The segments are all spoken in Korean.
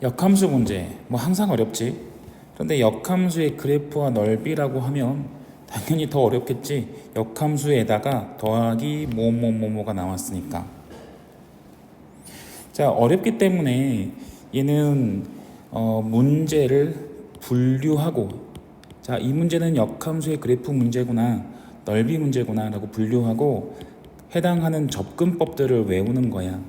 역함수 문제, 뭐 항상 어렵지. 그런데 역함수의 그래프와 넓이라고 하면 당연히 더 어렵겠지. 역함수에다가 더하기 뭐뭐뭐뭐가 나왔으니까. 자, 어렵기 때문에 얘는 문제를 분류하고, 자, 이 문제는 역함수의 그래프 문제구나, 넓이 문제구나 라고 분류하고 해당하는 접근법들을 외우는 거야.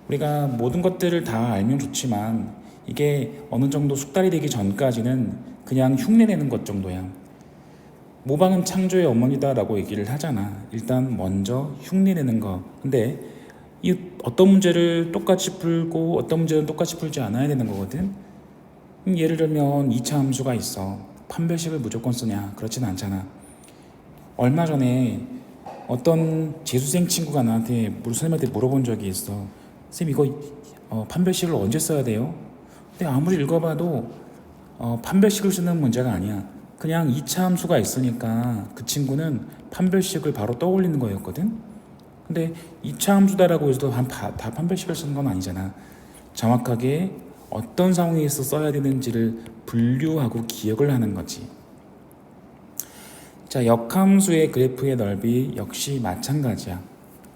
우리가 모든 것들을 다 알면 좋지만 이게 어느 정도 숙달이 되기 전까지는 그냥 흉내내는 것 정도야. 모방은 창조의 어머니다 라고 얘기를 하잖아. 일단 먼저 흉내내는 거. 근데 이 어떤 문제를 똑같이 풀고 어떤 문제는 똑같이 풀지 않아야 되는 거거든. 예를 들면 2차 함수가 있어. 판별식을 무조건 쓰냐? 그렇진 않잖아. 얼마 전에 어떤 재수생 친구가 나한테 선생님한테 물어본 적이 있어. 쌤, 이거 판별식을 언제 써야 돼요? 근데 아무리 읽어봐도 판별식을 쓰는 문제가 아니야. 그냥 2차 함수가 있으니까 그 친구는 판별식을 바로 떠올리는 거였거든. 근데 2차 함수다라고 해서 다 판별식을 쓰는 건 아니잖아. 정확하게 어떤 상황에서 써야 되는지를 분류하고 기억을 하는 거지. 자, 역함수의 그래프의 넓이 역시 마찬가지야.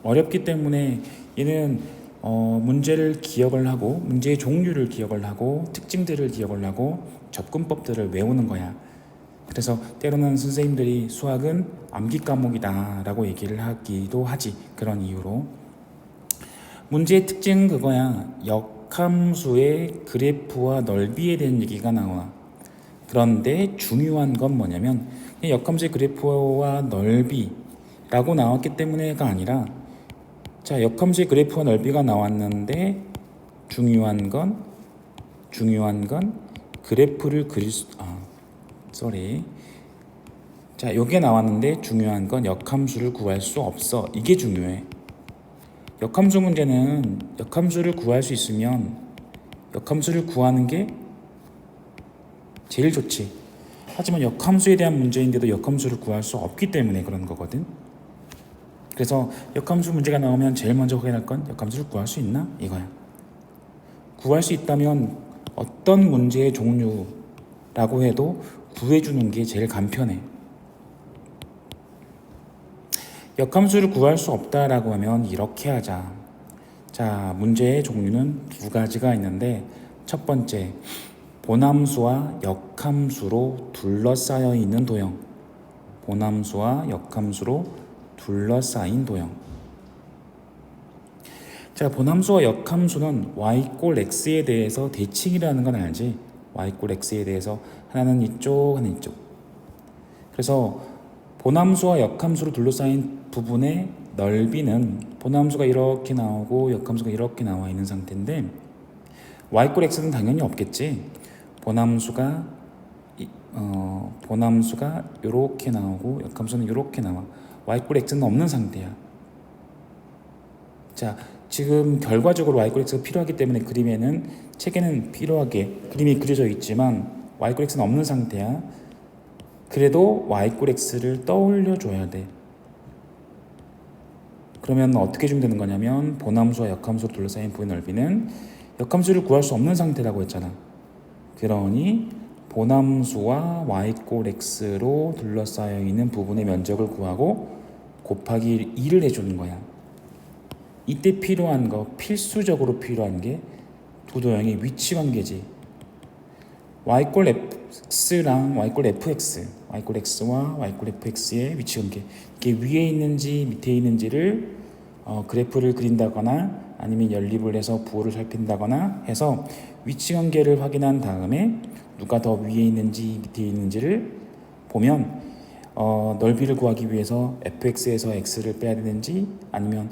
어렵기 때문에 얘는 문제를 기억을 하고, 문제의 종류를 기억을 하고, 특징들을 기억을 하고, 접근법들을 외우는 거야. 그래서 때로는 선생님들이 수학은 암기 과목이다 라고 얘기를 하기도 하지. 그런 이유로. 문제의 특징은 그거야. 역함수의 그래프와 넓이에 대한 얘기가 나와. 그런데 중요한 건 뭐냐면 역함수의 그래프와 넓이라고 나왔기 때문에가 아니라, 자, 역함수의 그래프와 넓이가 나왔는데 중요한 건 그래프를 그릴 수, 자, 요게 나왔는데 중요한 건 역함수를 구할 수 없어. 이게 중요해. 역함수 문제는 역함수를 구할 수 있으면 역함수를 구하는 게 제일 좋지. 하지만 역함수에 대한 문제인데도 역함수를 구할 수 없기 때문에 그런 거거든. 그래서 역함수 문제가 나오면 제일 먼저 확인할 건 역함수를 구할 수 있나? 이거야. 구할 수 있다면 어떤 문제의 종류라고 해도 구해주는 게 제일 간편해. 역함수를 구할 수 없다라고 하면 이렇게 하자. 자, 문제의 종류는 두 가지가 있는데, 첫 번째, 본함수와 역함수로 둘러싸여 있는 도형. 본함수와 역함수로 둘러싸인 도형. 자, 본함수와 역함수는 y 꼴 x에 대해서 대칭이라는 건 알지? y 꼴 x에 대해서 하나는 이쪽, 하나는 이쪽. 그래서 본함수와 역함수로 둘러싸인 부분의 넓이는 본함수가 이렇게 나오고 역함수가 이렇게 나와 있는 상태인데, y 꼴 x는 당연히 없겠지. 본함수가 이렇게 나오고 역함수는 이렇게 나와. y 꼴 x는 없는 상태야. 자, 지금 결과적으로 y 꼴 x가 필요하기 때문에 그림에는, 책에는 필요하게 그림이 그려져 있지만 y 꼴 x는 없는 상태야. 그래도 y 꼴 x를 떠올려 줘야 돼. 그러면 어떻게 주면 되는 거냐면, 본함수와 역함수로 둘러싸인 부분의 넓이는 역함수를 구할 수 없는 상태라고 했잖아. 그러니 본함수와 y 꼴 x로 둘러싸여 있는 부분의 면적을 구하고 곱하기 2를 해주는 거야. 이때 필요한 거, 필수적으로 필요한 게 두 도형의 위치 관계지. y 꼴 x랑 y 꼴 fx, y 꼴 x와 y 꼴 fx의 위치 관계, 이게 위에 있는지 밑에 있는지를 그래프를 그린다거나 아니면 연립을 해서 부호를 살핀다거나 해서 위치 관계를 확인한 다음에 누가 더 위에 있는지 밑에 있는지를 보면 넓이를 구하기 위해서 fx에서 x를 빼야 되는지 아니면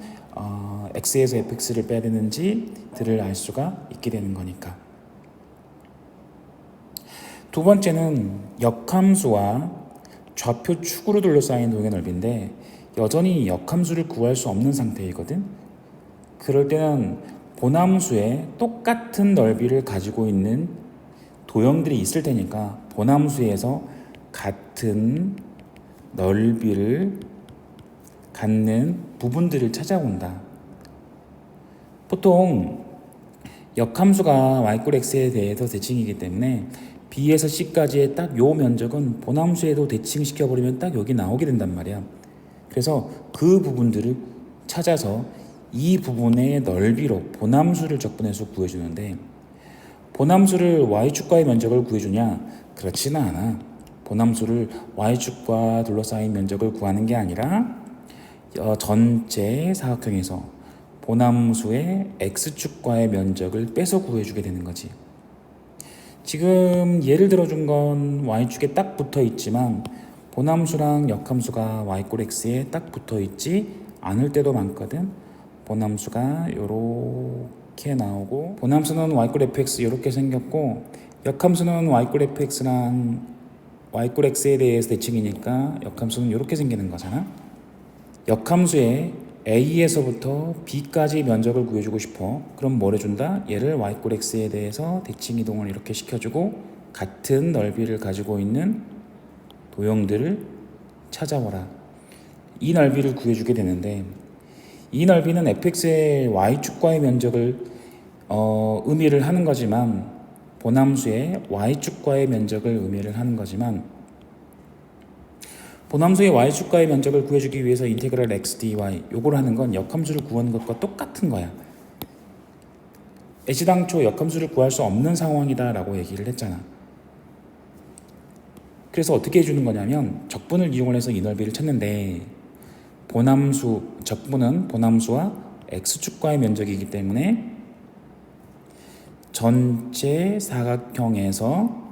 x에서 fx를 빼야 되는지들을 알 수가 있게 되는 거니까. 두 번째는 역함수와 좌표 축으로 둘러싸인 도형의 넓이인데, 여전히 역함수를 구할 수 없는 상태이거든. 그럴 때는 본함수에 똑같은 넓이를 가지고 있는 도형들이 있을 테니까 본함수에서 같은 넓이를 갖는 부분들을 찾아온다. 보통 역함수가 y 꼴 x에 대해서 대칭이기 때문에 b에서 c까지의 딱 요 면적은 보남수에도 대칭시켜버리면 딱 여기 나오게 된단 말이야. 그래서 그 부분들을 찾아서 이 부분의 넓이로 보남수를 적분해서 구해주는데, 보남수를 y축과의 면적을 구해주냐? 그렇지는 않아. 보남수를 y축과 둘러싸인 면적을 구하는 게 아니라 전체 사각형에서 보남수의 x축과의 면적을 빼서 구해주게 되는 거지. 지금 예를 들어준 건 y축에 딱 붙어 있지만 보남수랑 역함수가 y 꼴 x에 딱 붙어 있지 않을 때도 많거든. 보남수가 요렇게 나오고, 보남수는 y 꼴 fx 이렇게 생겼고, 역함수는 y 꼴 fx랑 y 꼴 x에 대해서 대칭이니까 역함수는 이렇게 생기는 거잖아. 역함수의 a에서부터 b까지 면적을 구해주고 싶어. 그럼 뭘 해준다? 얘를 y 꼴 x에 대해서 대칭 이동을 이렇게 시켜주고, 같은 넓이를 가지고 있는 도형들을 찾아보라. 이 넓이를 구해주게 되는데, 이 넓이는 fx의 y축과의 면적을 의미를 하는 거지만, 보남수의 y축과의 면적을 의미를 하는 거지만, 보남수의 y축과의 면적을 구해주기 위해서 인테그랄 x dy 요걸 하는 건 역함수를 구하는 것과 똑같은 거야. 애시당초 역함수를 구할 수 없는 상황이다 라고 얘기를 했잖아. 그래서 어떻게 해주는 거냐면 적분을 이용해서 이 넓이를 찾는데, 보남수, 적분은 보남수와 x축과의 면적이기 때문에 전체 사각형에서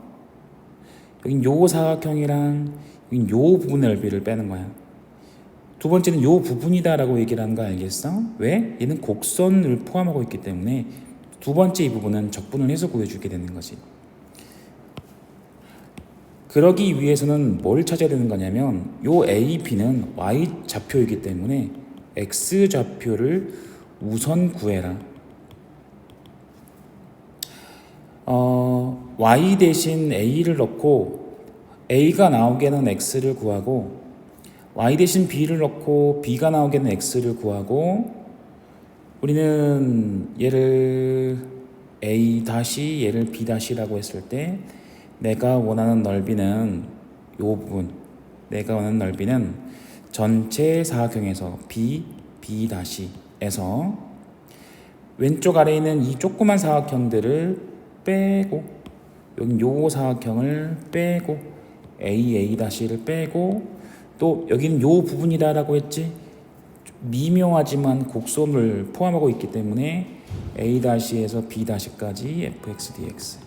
여긴 요 사각형이랑 여긴 요 부분 넓이를 빼는 거야. 두 번째는 요 부분이다 라고 얘기를 하는 거 알겠어? 왜? 얘는 곡선을 포함하고 있기 때문에 두 번째 이 부분은 적분을 해서 구해주게 되는 거지. 그러기 위해서는 뭘 찾아야 되는 거냐면 요 A, B는 Y 좌표이기 때문에 X 좌표를 우선 구해라. Y 대신 A를 넣고 A가 나오게는 X를 구하고, Y 대신 B를 넣고 B가 나오게는 X를 구하고, 우리는 얘를 A 다시 얘를 B 다시라고 했을 때 내가 원하는 넓이는 요 부분, 내가 원하는 넓이는 전체 사각형에서 B, B 다시에서 왼쪽 아래에 있는 이 조그만 사각형들을 빼고, 여긴 요 사각형을 빼고, A, A 다시를 빼고, 또 여기는 요 부분이다 라고 했지. 미묘하지만 곡선을 포함하고 있기 때문에 A 다시에서 B 다시까지 fx dx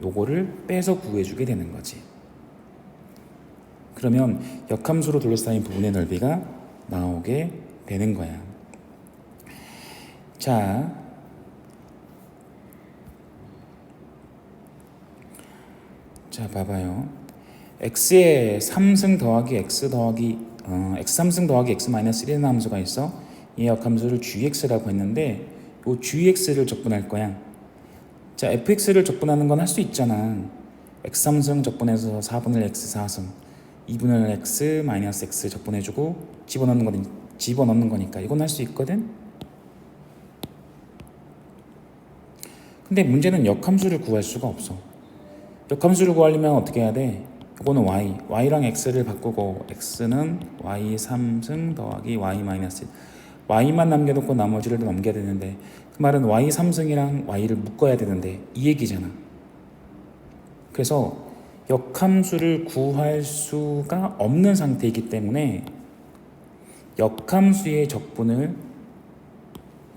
요거를 빼서 구해주게 되는 거지. 그러면 역함수로 둘러싸인 부분의 넓이가 나오게 되는 거야. 자, 봐봐요. x에 3승 더하기 x 더하기 x 3승 더하기 x 마이너스 1이라는 함수가 있어. 이 역함수를 gx라고 했는데 요 gx를 적분할 거야. 자, fx를 적분하는 건 할 수 있잖아. x 3승 적분해서 4분의 x 4승 2분의 x 마이너스 x 적분해주고 집어넣는 거니까 이건 할 수 있거든. 근데 문제는 역함수를 구할 수가 없어. 역함수를 구하려면 어떻게 해야 돼? 이거는 y랑 x를 바꾸고, x는 y 3승 더하기 y 마이너스 1, y만 남겨놓고 나머지를 넘겨야 되는데, 그 말은 y 3승이랑 y를 묶어야 되는데 이 얘기잖아. 그래서 역함수를 구할 수가 없는 상태이기 때문에 역함수의 적분을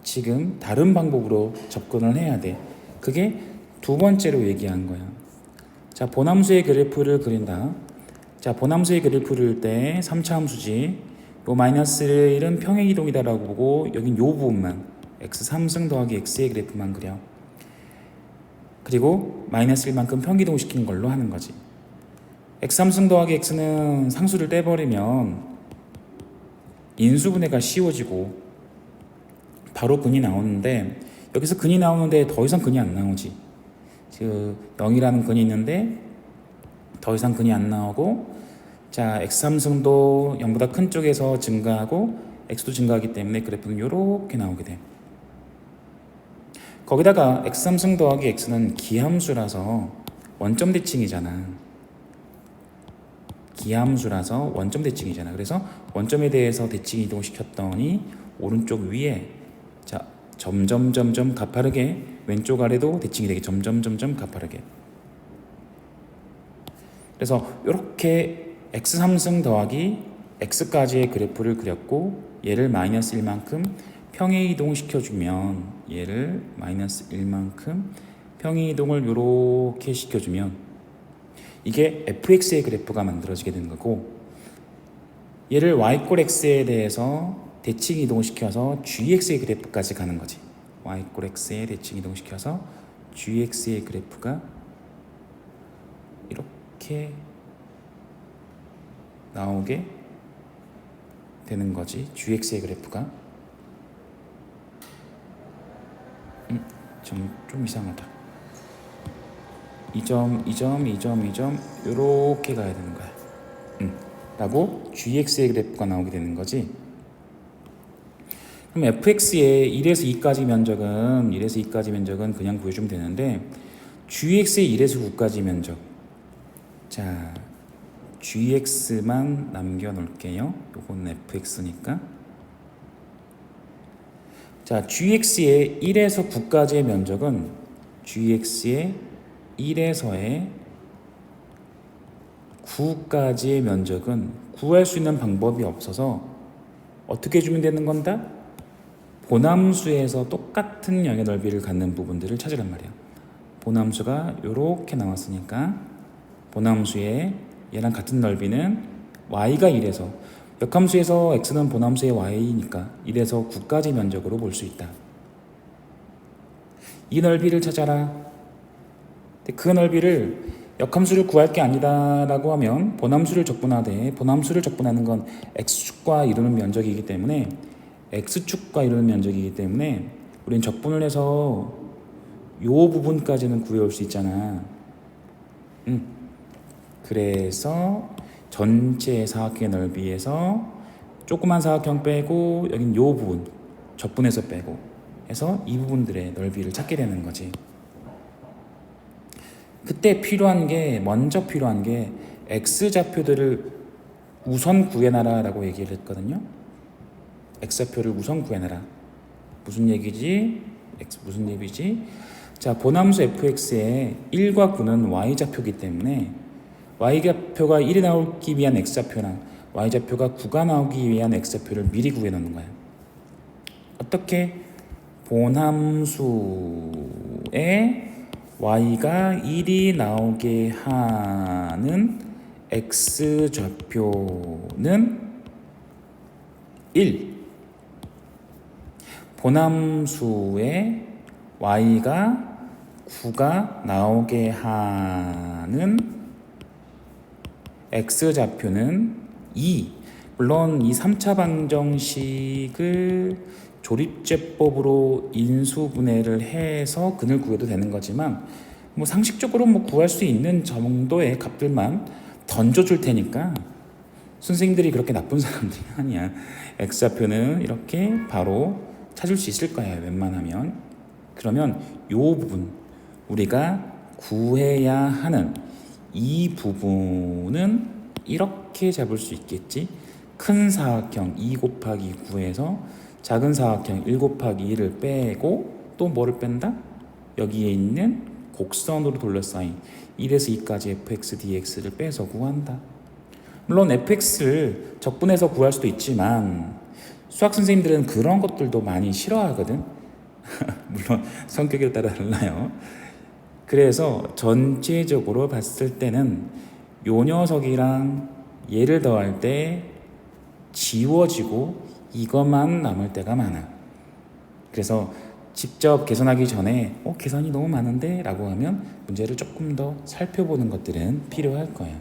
지금 다른 방법으로 접근을 해야 돼. 그게 두 번째로 얘기한 거야. 자, 보남수의 그래프를 그린다. 자, 보남수의 그래프를 때 3차 함수지. 요 마이너스 1은 평행이동이다 라고 보고, 여긴 요 부분만 x 3승 더하기 x의 그래프만 그려. 그리고 마이너스 1만큼 평기동 시키는 걸로 하는 거지. x 3승 더하기 x는 상수를 떼버리면 인수분해가 쉬워지고 바로 근이 나오는데, 여기서 근이 나오는데 더 이상 근이 안 나오지. 그 0이라는 근이 있는데 더 이상 근이 안 나오고, 자, x 3승도 0보다 큰 쪽에서 증가하고 x도 증가하기 때문에 그래프는 이렇게 나오게 돼. 거기다가 x3승 더하기 x는 기함수라서 원점 대칭이잖아. 기함수라서 원점 대칭이잖아. 그래서 원점에 대해서 대칭 이동시켰더니 오른쪽 위에 자 점점점점 가파르게 왼쪽 아래도 대칭이 되게 점점점점 가파르게. 그래서 이렇게 x3승 더하기 x까지의 그래프를 그렸고 얘를 마이너스 1만큼 평행 이동시켜주면 얘를 마이너스 1만큼 평행 이동을 이렇게 시켜주면 이게 fx의 그래프가 만들어지게 되는 거고 얘를 y 꼴 x에 대해서 대칭 이동시켜서 gx의 그래프까지 가는 거지. y 꼴 x에 대칭 이동시켜서 gx의 그래프가 이렇게 나오게 되는 거지. gx의 그래프가 좀 이상하다. 이 점 이렇게 가야 되는 거야. 라고 gx의 그래프가 나오게 되는 거지. 그럼 fx의 1에서 2까지 면적은 그냥 구해주면 되는데 gx의 1에서 9까지 면적, 자 gx만 남겨놓을게요. 요건 fx니까. 자 gx의 1에서 9까지의 면적은 gx의 1에서의 9까지의 면적은 구할 수 있는 방법이 없어서 어떻게 해주면 되는 건다? 보남수에서 똑같은 영의 넓이를 갖는 부분들을 찾으란 말이야. 보남수가 이렇게 나왔으니까 보남수의 얘랑 같은 넓이는 y가 1에서 역함수에서 x는 보남수의 y니까 1에서 9까지 면적으로 볼 수 있다. 이 넓이를 찾아라. 그 넓이를 역함수를 구할 게 아니다 라고 하면 보남수를 적분하되 보남수를 적분하는 건 x축과 이루는 면적이기 때문에 x축과 이루는 면적이기 때문에 우린 적분을 해서 요 부분까지는 구해올 수 있잖아. 그래서 전체 사각형의 넓이에서 조그만 사각형 빼고 여긴 요 부분 적분해서 빼고 해서 이 부분들의 넓이를 찾게 되는 거지. 그때 먼저 필요한 게 x좌표들을 우선 구해놔라 라고 얘기를 했거든요. x좌표를 우선 구해놔라. 무슨 얘기지? 무슨 얘기지? 자, 보남수 fx의 1과 9는 y좌표이기 때문에 y좌표가 1이 나오기 위한 x좌표랑 y좌표가 9가 나오기 위한 x좌표를 미리 구해놓는 거야. 어떻게? 보남수의 y가 1이 나오게 하는 x좌표는 1. 보남수의 y가 9가 나오게 하는 x좌표는 2. 물론 이 3차 방정식을 조립제법으로 인수분해를 해서 근을 구해도 되는 거지만 뭐 상식적으로 뭐 구할 수 있는 정도의 값들만 던져줄 테니까 선생님들이 그렇게 나쁜 사람들이 아니야. x좌표는 이렇게 바로 찾을 수 있을 거야, 웬만하면. 그러면 이 부분 우리가 구해야 하는 이 부분은 이렇게 잡을 수 있겠지. 큰 사각형 2 곱하기 9에서 작은 사각형 1 곱하기 2를 빼고 또 뭐를 뺀다? 여기에 있는 곡선으로 둘러싸인 1에서 2까지 fx dx를 빼서 구한다. 물론 fx를 적분해서 구할 수도 있지만 수학 선생님들은 그런 것들도 많이 싫어하거든. 물론 성격에 따라 달라요. 그래서 전체적으로 봤을 때는 요 녀석이랑 얘를 더할 때 지워지고 이것만 남을 때가 많아. 그래서 직접 계산하기 전에 계산이 너무 많은데 라고 하면 문제를 조금 더 살펴보는 것들은 필요할 거야.